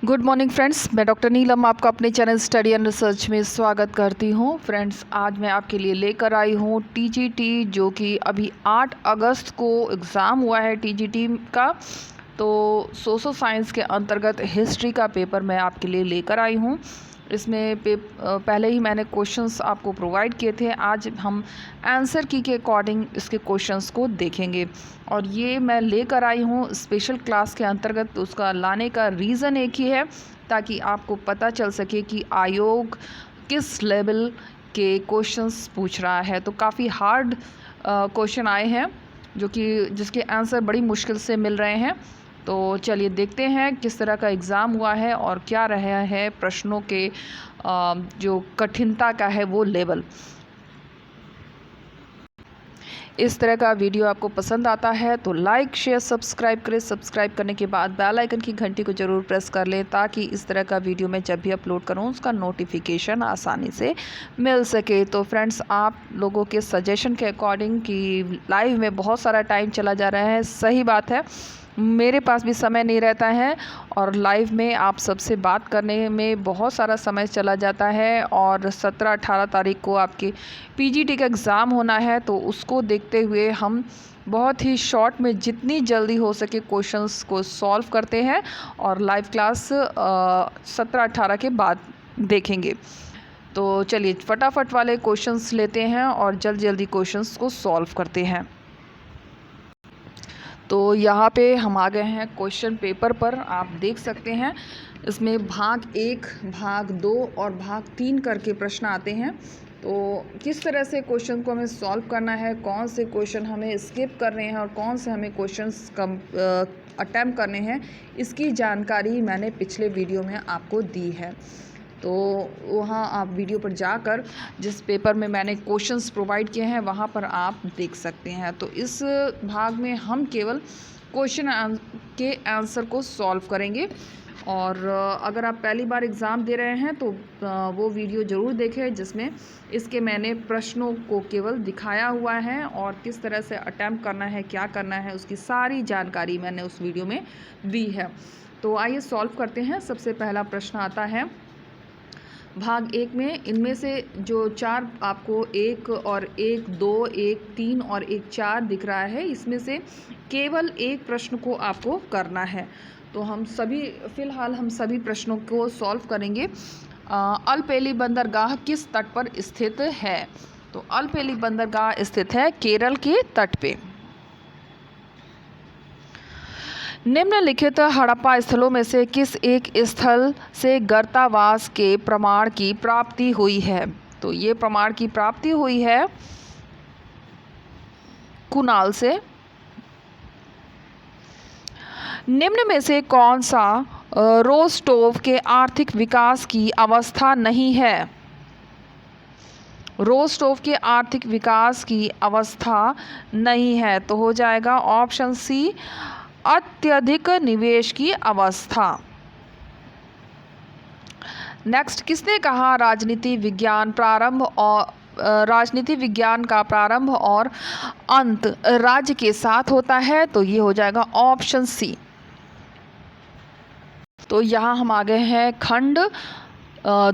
Good morning friends, मैं doctor नीलम आपका अपने चैनल स्टडी एंड रिसर्च में स्वागत करती हूं। फ्रेंड्स, आज मैं आपके लिए लेकर आई हूं टीजीटी, जो कि अभी 8 अगस्त को एग्ज़ाम हुआ है टीजीटी का। तो सोशल साइंस के अंतर्गत हिस्ट्री का पेपर मैं आपके लिए लेकर आई हूं। इसमें पहले ही मैंने क्वेश्चंस आपको प्रोवाइड किए थे। आज हम आंसर की के अकॉर्डिंग इसके क्वेश्चंस को देखेंगे और ये मैं लेकर आई हूँ स्पेशल क्लास के अंतर्गत। तो उसका लाने का रीज़न एक ही है, ताकि आपको पता चल सके कि आयोग किस लेवल के क्वेश्चंस पूछ रहा है। तो काफ़ी हार्ड क्वेश्चन आए हैं जो कि जिसके आंसर बड़ी मुश्किल से मिल रहे हैं। तो चलिए देखते हैं किस तरह का एग्ज़ाम हुआ है और क्या रहा है प्रश्नों के जो कठिनता का है वो लेवल। इस तरह का वीडियो आपको पसंद आता है तो लाइक शेयर सब्सक्राइब करें। सब्सक्राइब करने के बाद बेल आइकन की घंटी को ज़रूर प्रेस कर लें, ताकि इस तरह का वीडियो मैं जब भी अपलोड करूं उसका नोटिफिकेशन आसानी से मिल सके। तो फ्रेंड्स, आप लोगों के सजेशन के अकॉर्डिंग कि लाइव में बहुत सारा टाइम चला जा रहा है, सही बात है, मेरे पास भी समय नहीं रहता है और लाइव में आप सबसे बात करने में बहुत सारा समय चला जाता है। और 17-18 तारीख को आपके पीजीटी का एग्ज़ाम होना है, तो उसको देखते हुए हम बहुत ही शॉर्ट में जितनी जल्दी हो सके क्वेश्चंस को सॉल्व करते हैं और लाइव क्लास 17-18 के बाद देखेंगे। तो चलिए फटाफट वाले क्वेश्चंस लेते हैं और जल्दी क्वेश्चंस को सॉल्व करते हैं। तो यहाँ पे हम आ गए हैं क्वेश्चन पेपर पर। आप देख सकते हैं इसमें भाग 1, भाग 2 और भाग 3 करके प्रश्न आते हैं। तो किस तरह से क्वेश्चन को हमें सॉल्व करना है, कौन से क्वेश्चन हमें स्किप करने हैं और कौन से हमें क्वेश्चंस कम अटैम्प्ट करने हैं, इसकी जानकारी मैंने पिछले वीडियो में आपको दी है। तो वहाँ आप वीडियो पर जाकर जिस पेपर में मैंने क्वेश्चंस प्रोवाइड किए हैं वहाँ पर आप देख सकते हैं। तो इस भाग में हम केवल क्वेश्चन के आंसर को सॉल्व करेंगे। और अगर आप पहली बार एग्ज़ाम दे रहे हैं तो वो वीडियो ज़रूर देखें, जिसमें इसके मैंने प्रश्नों को केवल दिखाया हुआ है और किस तरह से अटैम्प्ट करना है, क्या करना है, उसकी सारी जानकारी मैंने उस वीडियो में दी है। तो आइए सॉल्व करते हैं। सबसे पहला प्रश्न आता है भाग 1 में। इनमें से जो 4 आपको 1 और 1, 2, 1, 3 और 1, 4 दिख रहा है, इसमें से केवल एक प्रश्न को आपको करना है। तो फ़िलहाल हम सभी प्रश्नों को सॉल्व करेंगे। अल्पेली बंदरगाह किस तट पर स्थित है? तो अल्पेली बंदरगाह स्थित है केरल के तट पे। निम्नलिखित हड़प्पा स्थलों में से किस एक स्थल से गर्तावास के प्रमाण की प्राप्ति हुई है? तो ये प्रमाण की प्राप्ति हुई है कुनाल से। निम्न में से कौन सा रोस्टोव के आर्थिक विकास की अवस्था नहीं है? रोस्टोव के आर्थिक विकास की अवस्था नहीं है, तो हो जाएगा ऑप्शन सी, अत्यधिक निवेश की अवस्था। नेक्स्ट, किसने कहा राजनीति विज्ञान का प्रारंभ और अंत राज्य के साथ होता है? तो ये हो जाएगा ऑप्शन सी। तो यहाँ हम आ गए हैं खंड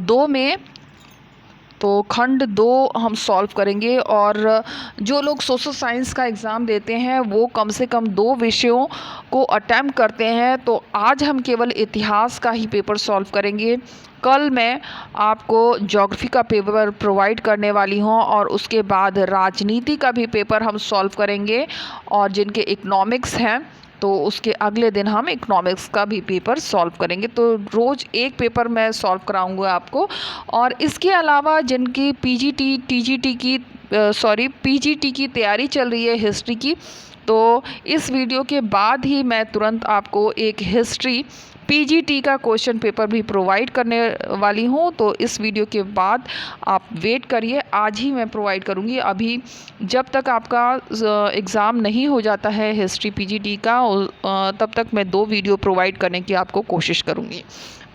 2 में। तो खंड 2 हम सॉल्व करेंगे। और जो लोग सोशल साइंस का एग्ज़ाम देते हैं वो कम से कम 2 विषयों को अटैम्प्ट करते हैं। तो आज हम केवल इतिहास का ही पेपर सॉल्व करेंगे। कल मैं आपको ज्योग्राफी का पेपर प्रोवाइड करने वाली हूँ और उसके बाद राजनीति का भी पेपर हम सॉल्व करेंगे। और जिनके इकोनॉमिक्स हैं तो उसके अगले दिन हम इकोनॉमिक्स का भी पेपर सॉल्व करेंगे। तो रोज़ एक पेपर मैं सॉल्व कराऊंगा आपको। और इसके अलावा जिनकी पीजीटी की तैयारी चल रही है हिस्ट्री की, तो इस वीडियो के बाद ही मैं तुरंत आपको एक हिस्ट्री पीजीटी का क्वेश्चन पेपर भी प्रोवाइड करने वाली हूँ। तो इस वीडियो के बाद आप वेट करिए, आज ही मैं प्रोवाइड करूँगी। अभी जब तक आपका एग्ज़ाम नहीं हो जाता है हिस्ट्री पीजीटी का, तब तक मैं 2 वीडियो प्रोवाइड करने की आपको कोशिश करूँगी।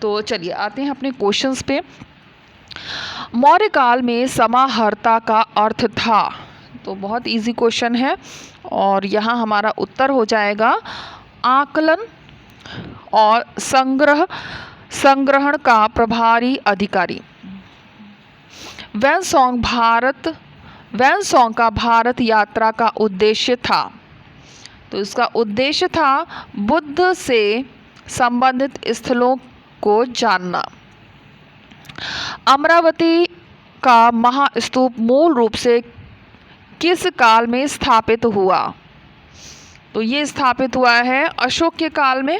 तो चलिए आते हैं अपने क्वेश्चंस पे। मौर्य काल में समाहर्ता का अर्थ था? तो बहुत इजी क्वेश्चन है और यहाँ हमारा उत्तर हो जाएगा आकलन और संग्रह संग्रहण का प्रभारी अधिकारी। वैनसॉन्ग का भारत यात्रा का उद्देश्य था। तो इसका उद्देश्य था बुद्ध से संबंधित स्थलों को जानना। अमरावती का महास्तूप मूल रूप से किस काल में स्थापित हुआ? तो ये स्थापित हुआ है अशोक के काल में।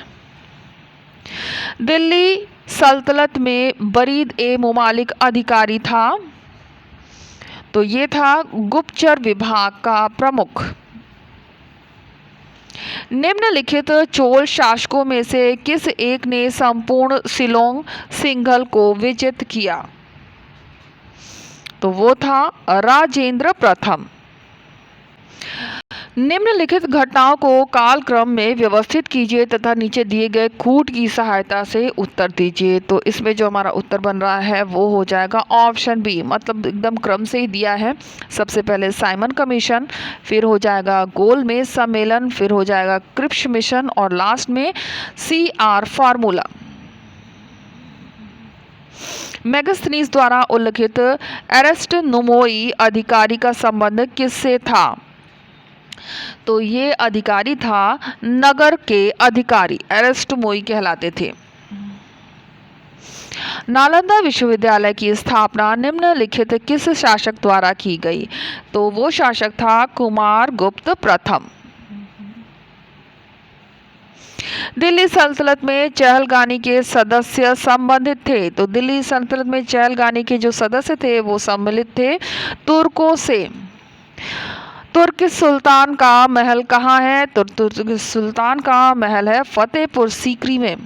दिल्ली सल्तनत में बरीद ए मुमालिक अधिकारी था। तो ये था गुप्तचर विभाग का प्रमुख। निम्नलिखित चोल शासकों में से किस एक ने संपूर्ण शिलोंग सिंघल को विजित किया? तो वो था राजेंद्र प्रथम। निम्नलिखित घटनाओं को कालक्रम में व्यवस्थित कीजिए तथा नीचे दिए गए खूट की सहायता से उत्तर दीजिए। तो इसमें जो हमारा उत्तर बन रहा है वो हो जाएगा ऑप्शन बी, मतलब एकदम क्रम से ही दिया है। सबसे पहले साइमन कमीशन, फिर हो जाएगा गोलमेज सम्मेलन, फिर हो जाएगा क्रिप्स मिशन और लास्ट में CR फार्मूला। मेगास्थनीज द्वारा उल्लिखित एरेस्ट नुमोई अधिकारी का संबंध किससे था? तो ये अधिकारी था नगर के अधिकारी, एरेस्ट मोई कहलाते थे। नालंदा विश्वविद्यालय की स्थापना निम्नलिखित किस शासक द्वारा की गई? तो वो शासक था कुमार गुप्त प्रथम। दिल्ली सल्तनत में चहलगानी के सदस्य संबंधित थे। तो दिल्ली सल्तनत में चहलगानी के जो सदस्य थे वो सम्मिलित थे तुर्कों से। तुर्क सुल्तान का महल कहाँ है? तो तुर्क सुल्तान का महल है फतेहपुर सीकरी में।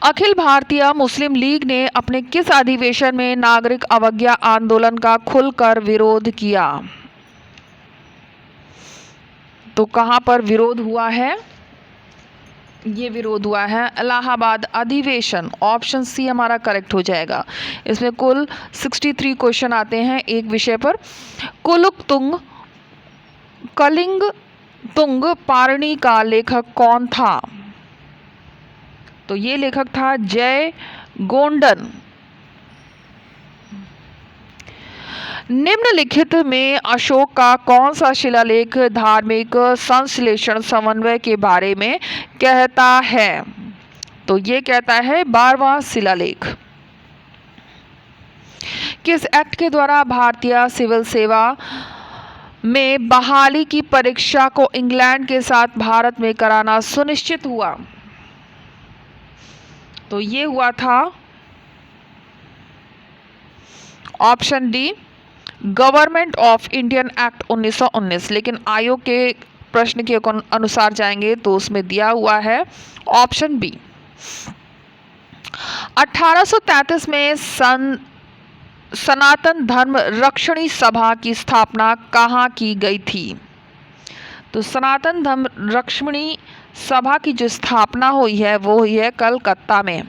अखिल भारतीय मुस्लिम लीग ने अपने किस अधिवेशन में नागरिक अवज्ञा आंदोलन का खुलकर विरोध किया? तो कहाँ पर विरोध हुआ है? ये विरोध हुआ है इलाहाबाद अधिवेशन। ऑप्शन सी हमारा करेक्ट हो जाएगा। इसमें कुल 63 क्वेश्चन आते हैं एक विषय पर। कलिंगतुंग पारणी का लेखक कौन था? तो ये लेखक था जय गोंडन। निम्नलिखित में अशोक का कौन सा शिलालेख धार्मिक संश्लेषण समन्वय के बारे में कहता है? तो ये कहता है 12वां शिलालेख। किस एक्ट के द्वारा भारतीय सिविल सेवा में बहाली की परीक्षा को इंग्लैंड के साथ भारत में कराना सुनिश्चित हुआ? तो ये हुआ था option D, government of Indian act 1919। लेकिन आयोग के प्रश्न के अनुसार जाएंगे तो उसमें दिया हुआ है ऑप्शन बी। 1833 में सनातन धर्म रक्षणी सभा की स्थापना कहाँ की गई थी? तो सनातन धर्म रक्षणी सभा की जो स्थापना हुई है वो हुई है कलकत्ता में।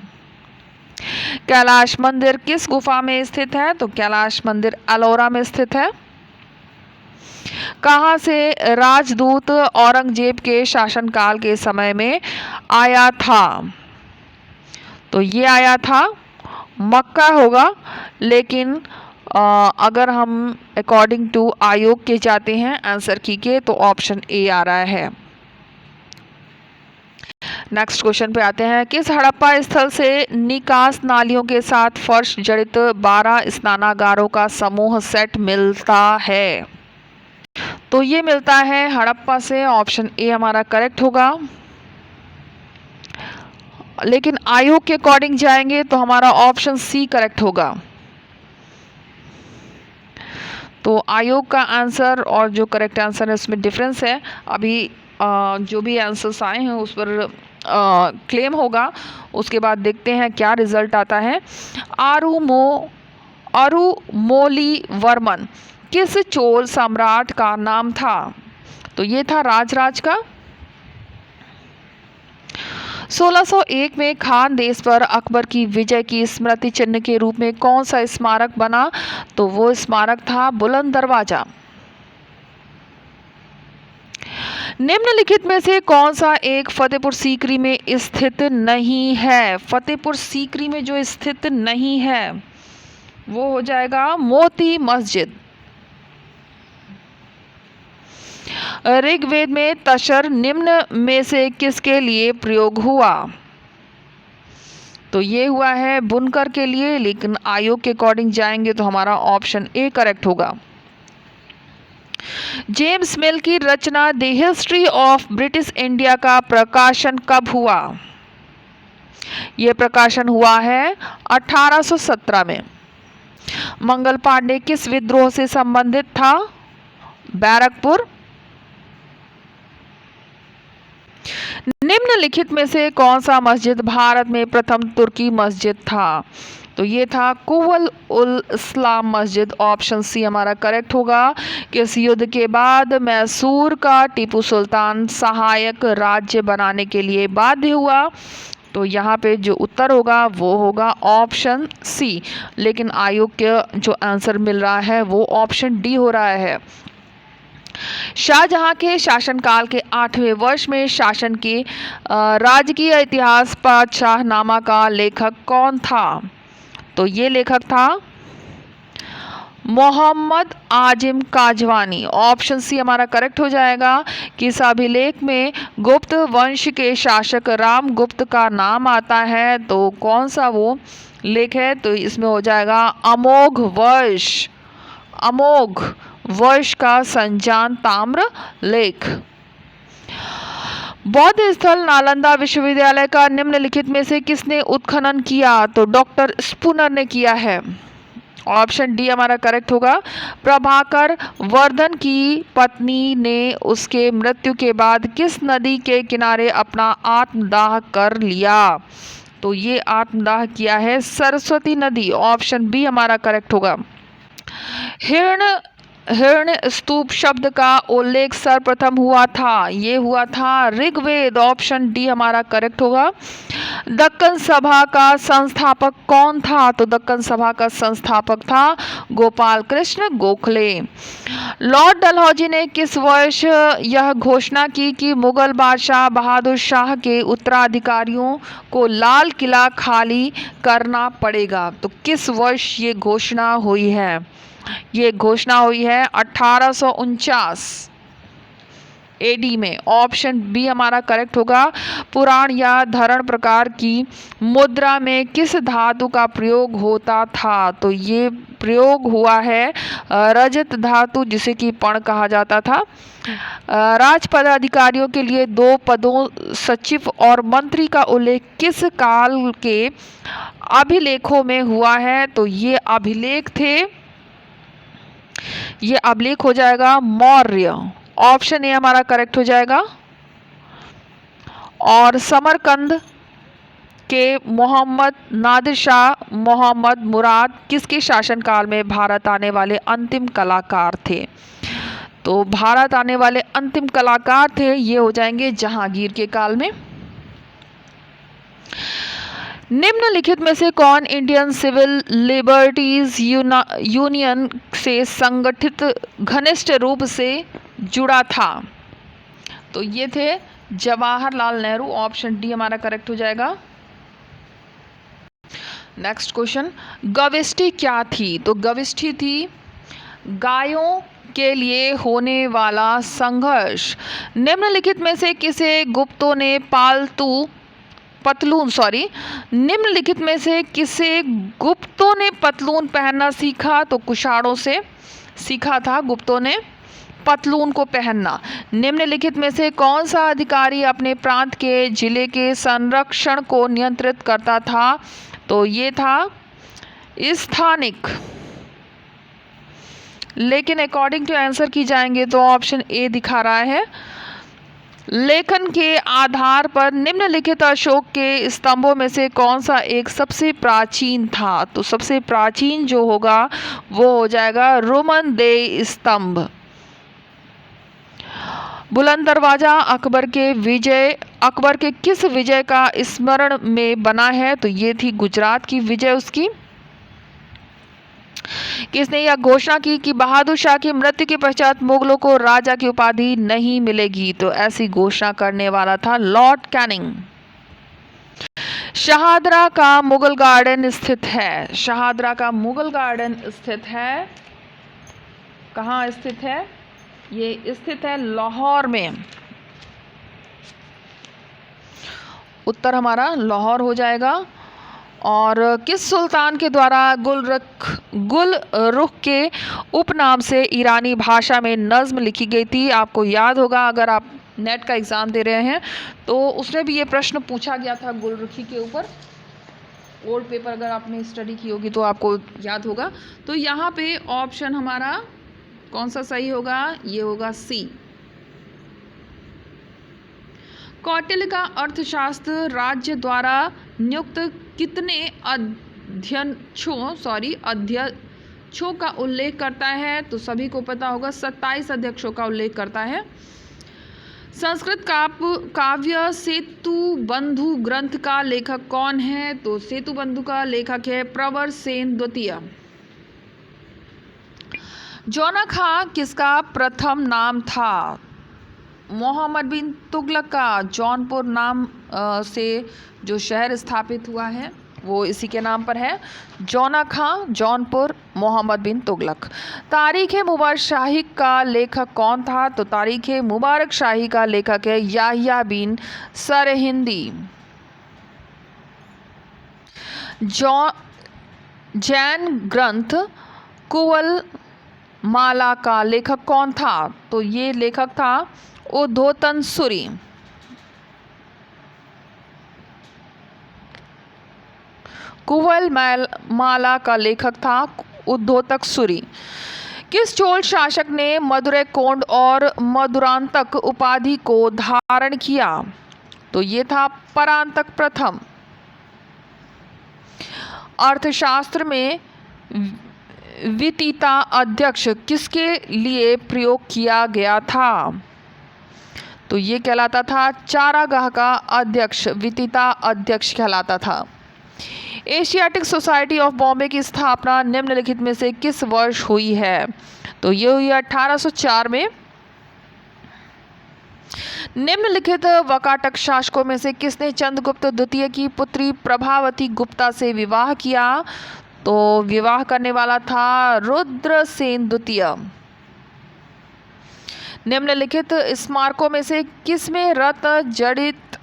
कैलाश मंदिर किस गुफा में स्थित है? तो कैलाश मंदिर एलोरा में स्थित है। कहाँ से राजदूत औरंगजेब के शासनकाल के समय में आया था? तो ये आया था मक्का होगा। लेकिन अगर हम अकॉर्डिंग टू आयोग के जाते हैं आंसर की के तो ऑप्शन ए आ रहा है। नेक्स्ट क्वेश्चन पे आते हैं। किस हड़प्पा स्थल से निकास नालियों के साथ फर्श जड़ित 12 स्नानागारों का समूह सेट मिलता है? तो ये मिलता है हड़प्पा से। ऑप्शन ए हमारा करेक्ट होगा। लेकिन आयोग के अकॉर्डिंग जाएंगे तो हमारा ऑप्शन सी करेक्ट होगा। तो आयोग का आंसर और जो करेक्ट आंसर है उसमें डिफरेंस है। अभी जो भी आंसर्स आए हैं उस पर क्लेम होगा, उसके बाद देखते हैं क्या रिजल्ट आता है। अरुमोलीवर्मन किस चोल सम्राट का नाम था? तो ये था राजराज का। 1601 में खान देश पर अकबर की विजय की स्मृति चिन्ह के रूप में कौन सा स्मारक बना? तो वो स्मारक था बुलंद दरवाजा। निम्नलिखित में से कौन सा एक फतेहपुर सीकरी में स्थित नहीं है? फतेहपुर सीकरी में जो स्थित नहीं है वो हो जाएगा मोती मस्जिद। ऋग्वेद में तशर निम्न में से किसके लिए प्रयोग हुआ? तो ये हुआ है बुनकर के लिए, लेकिन आयोग के अकॉर्डिंग जाएंगे तो हमारा ऑप्शन ए करेक्ट होगा। जेम्स मिल की रचना the history of British India का प्रकाशन कब हुआ? यह प्रकाशन हुआ है 1817 में। मंगल पांडे किस विद्रोह से संबंधित था? बैरकपुर। निम्नलिखित में से कौन सा मस्जिद भारत में प्रथम तुर्की मस्जिद था? तो ये था कुवल उल इस्लाम मस्जिद। ऑप्शन सी हमारा करेक्ट होगा। किस युद्ध के बाद मैसूर का टीपू सुल्तान सहायक राज्य बनाने के लिए बाध्य हुआ? तो यहाँ पे जो उत्तर होगा वो होगा ऑप्शन सी, लेकिन आयोग के जो आंसर मिल रहा है वो ऑप्शन डी हो रहा है। शाहजहां के शासनकाल के 8वें वर्ष में शासन के राजकीय इतिहास पातशाहनामा का लेखक कौन था? तो ये लेखक था मोहम्मद आजिम काजवानी। ऑप्शन सी हमारा करेक्ट हो जाएगा। किस अभिलेख में गुप्त वंश के शासक रामगुप्त का नाम आता है? तो कौन सा वो लेख है? तो इसमें हो जाएगा अमोघ वर्ष। अमोघ वर्ष का संजान ताम्र लेख। बौद्ध स्थल नालंदा विश्वविद्यालय का निम्नलिखित में से किसने उत्खनन किया? तो डॉक्टर स्पूनर ने किया है। ऑप्शन डी हमारा करेक्ट होगा। प्रभाकर वर्धन की पत्नी ने उसके मृत्यु के बाद किस नदी के किनारे अपना आत्मदाह कर लिया? तो ये आत्मदाह किया है सरस्वती नदी। ऑप्शन बी हमारा करेक्ट होगा। हिरण्य स्तूप शब्द का उल्लेख सर्वप्रथम हुआ था? ये हुआ था ऋग्वेद। ऑप्शन डी हमारा करेक्ट होगा। दक्कन सभा का संस्थापक कौन था? तो दक्कन सभा का संस्थापक था गोपाल कृष्ण गोखले। लॉर्ड डलहौजी ने किस वर्ष यह घोषणा की कि मुगल बादशाह बहादुर शाह के उत्तराधिकारियों को लाल किला खाली करना पड़ेगा? तो किस वर्ष ये घोषणा हुई है? ये घोषणा हुई है 1849 एडी में। ऑप्शन बी हमारा करेक्ट होगा। पुराण या धरण प्रकार की मुद्रा में किस धातु का प्रयोग होता था? तो ये प्रयोग हुआ है रजत धातु, जिसे कि पण कहा जाता था। राज पदाधिकारियों के लिए 2 पदों सचिव और मंत्री का उल्लेख किस काल के अभिलेखों में हुआ है? तो ये अभिलेख थे, ये अभिलेख हो जाएगा मौर्य। ऑप्शन ए हमारा करेक्ट हो जाएगा। और समरकंद के मोहम्मद नादिर शाह मोहम्मद मुराद किसके शासनकाल में भारत आने वाले अंतिम कलाकार थे? तो भारत आने वाले अंतिम कलाकार थे, ये हो जाएंगे जहांगीर के काल में। निम्नलिखित में से कौन इंडियन सिविल लिबर्टीज यूनियन से संगठित घनिष्ठ रूप से जुड़ा था? तो ये थे जवाहरलाल नेहरू। ऑप्शन डी हमारा करेक्ट हो जाएगा। नेक्स्ट क्वेश्चन, गविष्ठी क्या थी? तो गविष्ठी थी गायों के लिए होने वाला संघर्ष। निम्नलिखित में से किसे गुप्तों ने निम्नलिखित में से किसे गुप्तों ने पतलून पहनना सीखा? तो कुषाणों से सीखा था गुप्तों ने पतलून को पहनना। निम्नलिखित में से कौन सा अधिकारी अपने प्रांत के जिले के संरक्षण को नियंत्रित करता था? तो ये था स्थानिक। लेकिन अकॉर्डिंग टू आंसर की जाएंगे तो ऑप्शन ए दिखा रहा है। लेखन के आधार पर निम्नलिखित अशोक के स्तंभों में से कौन सा एक सबसे प्राचीन था? तो सबसे प्राचीन जो होगा वो हो जाएगा रोमन देय स्तंभ। बुलंद दरवाजा अकबर के किस विजय का स्मरण में बना है? तो ये थी गुजरात की विजय उसकी। किसने यह घोषणा की कि बहादुर शाह की मृत्यु के पश्चात मुगलों को राजा की उपाधि नहीं मिलेगी? तो ऐसी घोषणा करने वाला था लॉर्ड कैनिंग। शाहदरा का मुगल गार्डन स्थित है। शाहदरा का मुगल गार्डन स्थित है, कहाँ स्थित है? ये स्थित है लाहौर में। उत्तर हमारा लाहौर हो जाएगा। और किस सुल्तान के द्वारा गुलरुख के उपनाम से ईरानी भाषा में नज़्म लिखी गई थी? आपको याद होगा, अगर आप नेट का एग्ज़ाम दे रहे हैं तो उसमें भी ये प्रश्न पूछा गया था गुलरुखी के ऊपर। ओल्ड पेपर अगर आपने स्टडी की होगी तो आपको याद होगा। तो यहाँ पे ऑप्शन हमारा कौन सा सही होगा? ये होगा सी। कौटिल्य का अर्थशास्त्र राज्य द्वारा नियुक्त कितने अध्यक्षों का उल्लेख करता है? तो सभी को पता होगा 27 अध्यक्षों का उल्लेख करता है। संस्कृत काव्य सेतुबंधु ग्रंथ का लेखक कौन है? तो सेतुबंधु का लेखक है प्रवर सेन द्वितीय। जौना खां किसका प्रथम नाम था? मोहम्मद बिन तुगलक का जौनपुर नाम से जो शहर स्थापित हुआ है वो इसी के नाम पर है, जौना खां, जौनपुर, मोहम्मद बिन तुगलक। तारीख़ मुबारक शाही का लेखक कौन था? तो तारीख़ मुबारक शाही का लेखक है याहिया बिन सरहिंदी। जैन ग्रंथ कुवल माला का लेखक कौन था? तो ये लेखक था उद्धोतन सूरी। कुवल माला का लेखक था उद्धोतक सूरी। किस चोल शासक ने मदुरै कोंड और मदुरांतक उपाधि को धारण किया? तो ये था परांतक प्रथम। अर्थशास्त्र में वितिता अध्यक्ष किसके लिए प्रयोग किया गया था? तो ये कहलाता था चारागाह का अध्यक्ष, वितिता अध्यक्ष कहलाता था। एशियाटिक सोसाइटी ऑफ बॉम्बे की स्थापना निम्नलिखित में से किस वर्ष हुई है? तो ये हुई 1804 में। निम्नलिखित वकाटक शासकों में से किसने चंद्रगुप्त द्वितीय की पुत्री प्रभावती गुप्ता से विवाह किया? तो विवाह करने वाला था रुद्रसेन द्वितीय। निम्नलिखित स्मारकों में से किसमें रत्न जड़ित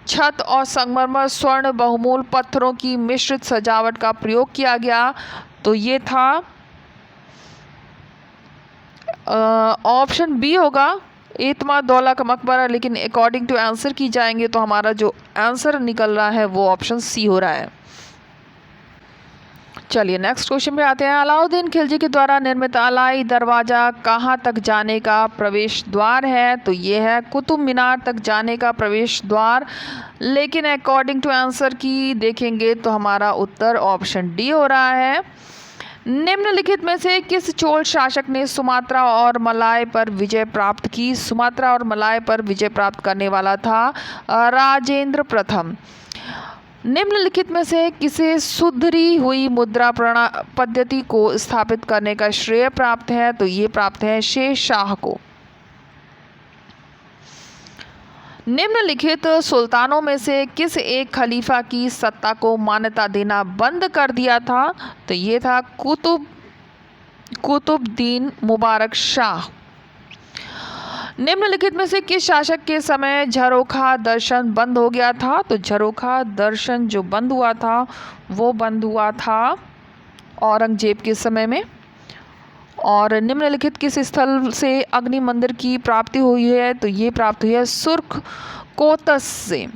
छत और संगमरमर स्वर्ण बहुमूल्य पत्थरों की मिश्रित सजावट का प्रयोग किया गया? तो ये था ऑप्शन बी होगा, एतमादौला का मकबरा। लेकिन अकॉर्डिंग टू आंसर की जाएंगे तो हमारा जो आंसर निकल रहा है वो ऑप्शन सी हो रहा है। चलिए नेक्स्ट क्वेश्चन पे आते हैं। अलाउद्दीन खिलजी के द्वारा निर्मित अलाई दरवाज़ा कहाँ तक जाने का प्रवेश द्वार है? तो ये है कुतुब मीनार तक जाने का प्रवेश द्वार। लेकिन अकॉर्डिंग टू आंसर की देखेंगे तो हमारा उत्तर ऑप्शन डी हो रहा है। निम्नलिखित में से किस चोल शासक ने सुमात्रा और मलाय पर विजय प्राप्त की? सुमात्रा और मलाय पर विजय प्राप्त करने वाला था राजेंद्र प्रथम। निम्नलिखित में से किसे सुधरी हुई मुद्रा पद्धति को स्थापित करने का श्रेय प्राप्त है? तो ये प्राप्त है शेष शाह को। निम्नलिखित सुल्तानों में से किस एक खलीफा की सत्ता को मान्यता देना बंद कर दिया था? तो ये था कुतुबुद्दीन मुबारक शाह। निम्नलिखित में से किस शासक के समय झरोखा दर्शन बंद हो गया था? तो झरोखा दर्शन जो बंद हुआ था वो बंद हुआ था औरंगजेब के समय में। और निम्नलिखित किस स्थल से अग्नि मंदिर की प्राप्ति हुई है? तो ये प्राप्त हुई है सुर्ख कोतस से।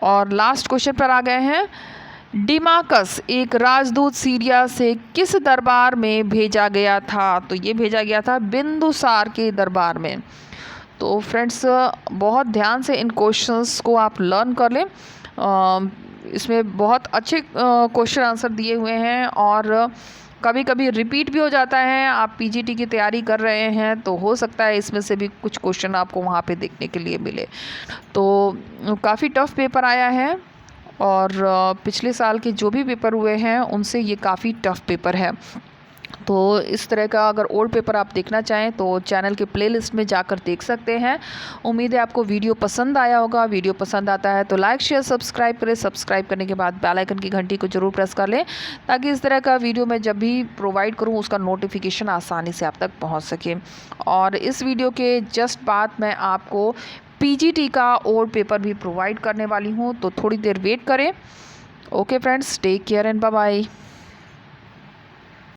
और लास्ट क्वेश्चन पर आ गए हैं। डिमाकस एक राजदूत सीरिया से किस दरबार में भेजा गया था? तो ये भेजा गया था बिंदुसार के दरबार में। तो फ्रेंड्स बहुत ध्यान से इन क्वेश्चंस को आप लर्न कर लें। इसमें बहुत अच्छे क्वेश्चन आंसर दिए हुए हैं और कभी कभी रिपीट भी हो जाता है। आप पीजीटी की तैयारी कर रहे हैं तो हो सकता है इसमें से भी कुछ क्वेश्चन आपको वहाँ पे देखने के लिए मिले। तो काफ़ी टफ पेपर आया है और पिछले साल के जो भी पेपर हुए हैं उनसे ये काफ़ी टफ़ पेपर है। तो इस तरह का अगर ओल्ड पेपर आप देखना चाहें तो चैनल के प्लेलिस्ट में जाकर देख सकते हैं। उम्मीद है आपको वीडियो पसंद आया होगा। वीडियो पसंद आता है तो लाइक शेयर सब्सक्राइब करें। सब्सक्राइब करने के बाद बेल आइकन की घंटी को जरूर प्रेस कर लें, ताकि इस तरह का वीडियो मैं जब भी प्रोवाइड करूं उसका नोटिफिकेशन आसानी से आप तक पहुंच सके। और इस वीडियो के जस्ट बाद मैं आपको पीजीटी का ओल्ड पेपर भी प्रोवाइड करने वाली हूँ, तो थोड़ी देर वेट करें। Okay friends, take care and bye bye.